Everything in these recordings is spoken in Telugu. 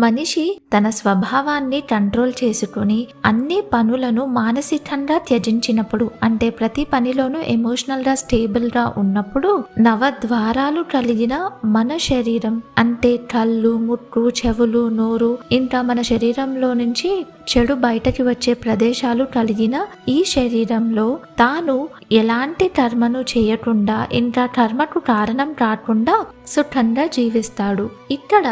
మనిషి తన స్వభావాన్ని కంట్రోల్ చేసుకుని అన్ని పనులను మానసికంగా త్యజించినప్పుడు, అంటే ప్రతి పనిలోనూ ఎమోషనల్ గా స్టేబుల్ గా ఉన్నప్పుడు, నవద్వారాలు కలిగిన మన శరీరం అంటే కళ్ళు, ముక్కు, చెవులు, నోరు, ఇంకా మన శరీరంలో నుంచి చెడు బయటకి వచ్చే ప్రదేశాలు కలిగిన ఈ శరీరంలో తాను ఎలాంటి కర్మను చేయకుండా, ఇంకా కర్మకు కారణం కాకుండా సుఖంగా జీవిస్తాడు. ఇక్కడ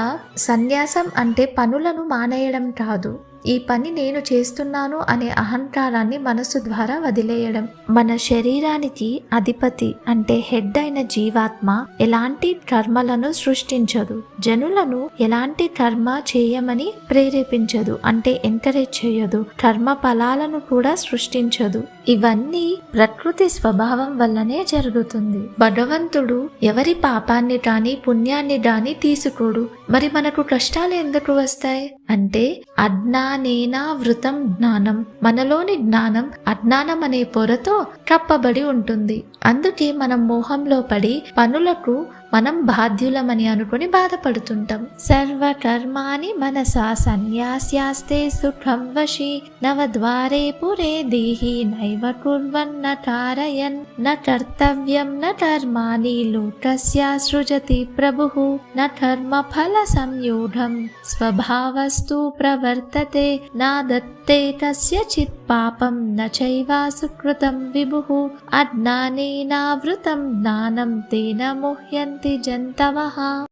సన్యాసం అంటే పనులను మానేయడం కాదు, ఈ పని నేను చేస్తున్నాను అనే అహంకారాన్ని మనసు ద్వారా వదిలేయడం. మన శరీరానికి అధిపతి అంటే హెడ్ అయిన జీవాత్మ ఎలాంటి కర్మలను సృష్టించదు, జనులను ఎలాంటి కర్మ చేయమని ప్రేరేపించదు, అంటే ఎంకరేజ్ చేయదు, కర్మ ఫలాలను కూడా సృష్టించదు. ఇవన్నీ ప్రకృతి స్వభావం వల్లనే జరుగుతుంది. భగవంతుడు ఎవరి పాపాన్ని కానీ పుణ్యాన్ని కానీ తీసుకోడు. మరి మనకు కష్టాలు ఎందుకు వస్తాయి అంటే అజ్ఞానేనావృతం జ్ఞానం, మనలోని జ్ఞానం అజ్ఞానం అనే పొరతో కప్పబడి ఉంటుంది. అందుకే మనం మోహంలో పడి పనులకు మనం బాధ్యులమని అనుకుని బాధపడుతుంటాం. సర్వకర్మాణి మనసా సన్యాస్యాస్తే సుఖం వశి, నవద్వారే పురే దేహి నైవ కుర్వన్న కారయన్, న కర్తవ్యం న కర్మాణి లోకస్య సృజతి ప్రభుః, న కర్మ ఫల సంయూఢం స్వభావస్తు ప్రవర్తతే, నాదత్తే కస్యచిత్ పాపం న చైవా సుకృతం విభుః, అజ్ఞానేనావృతం జ్ఞానం తేన ముహ్యంతి జంతవః.